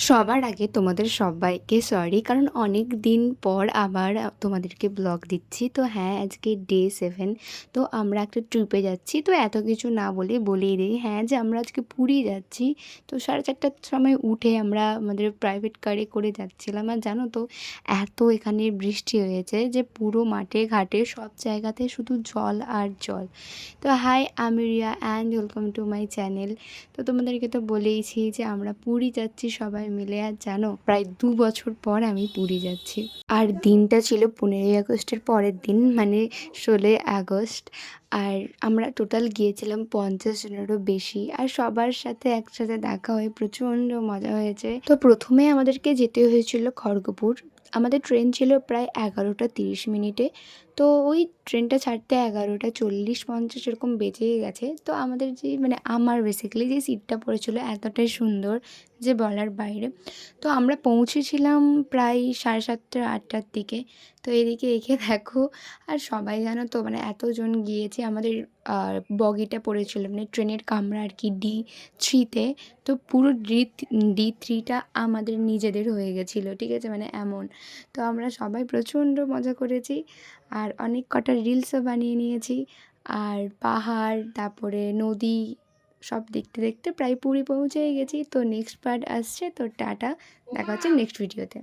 সবার আগে তোমাদের সবাইকে সরি, কারণ অনেক দিন পর আবার তোমাদেরকে ব্লগ দিচ্ছি। তো হ্যাঁ, আজকে ডে 7। তো আমরা একটা ট্রিপে যাচ্ছি। তো এত কিছু না বলে বলেই দিই, হ্যাঁ, যে আমরা আজকে পুরী যাচ্ছি। তো 4:30টার সময় উঠে আমরা আমাদের প্রাইভেট কারে করে যাচ্ছিলাম। আর জানো তো, এত এখানে বৃষ্টি হয়েছে যে পুরো মাঠে ঘাটে সব জায়গাতে শুধু জল আর জল। তো হাই, আমি Riya and welcome to my channel. তো তোমাদেরকে তো বলেইছি যে আমরা পুরী যাচ্ছি সবাই মিলে। আর জানো, প্রায় 2 বছর পর আমি পুরী যাচ্ছি। আর দিনটা ছিল 15ই আগস্টের পরের দিন, মানে 16ই আগস্ট। আর আমরা টোটাল গিয়েছিলাম 50 জনেরও বেশি। আর সবার সাথে একসাথে দেখা হয়ে প্রচণ্ড মজা হয়েছে। তো প্রথমে আমাদেরকে যেতে হয়েছিল খড়গপুর। আমাদের ট্রেন ছিল প্রায় 11টা 30 মিনিটে। তো ওই ট্রেনটা ছাড়তে 11টা 40 50 এরকম বেজেই গেছে। তো আমাদের যে মানে আমার বেসিক্যালি যে সিটটা পড়েছিল এতটাই সুন্দর যে বলার বাইরে। তো আমরা পৌঁছেছিলাম প্রায় 7:30 8টার দিকে। তো এদিকে এসে দেখো, আর সবাই জানো তো মানে এতজন গিয়েছে। আমাদের বগিটা পড়েছিল মানে ট্রেনের কামরা আর কি D3-তে। তো পুরো D3টা আমাদের নিজেদের হয়ে গেছিলো, ঠিক আছে, মানে এমন। তো আমরা সবাই প্রচণ্ড মজা করেছি আর অনেক কটা রিলসও বানিয়ে নিয়েছি। আর পাহাড়, তারপরে নদী, সব দেখতে দেখতে প্রায় পুরী পৌঁছেই গেছি। তো নেক্সট পার্ট আসছে। তো টাটা, দেখা হচ্ছে নেক্সট ভিডিওতে।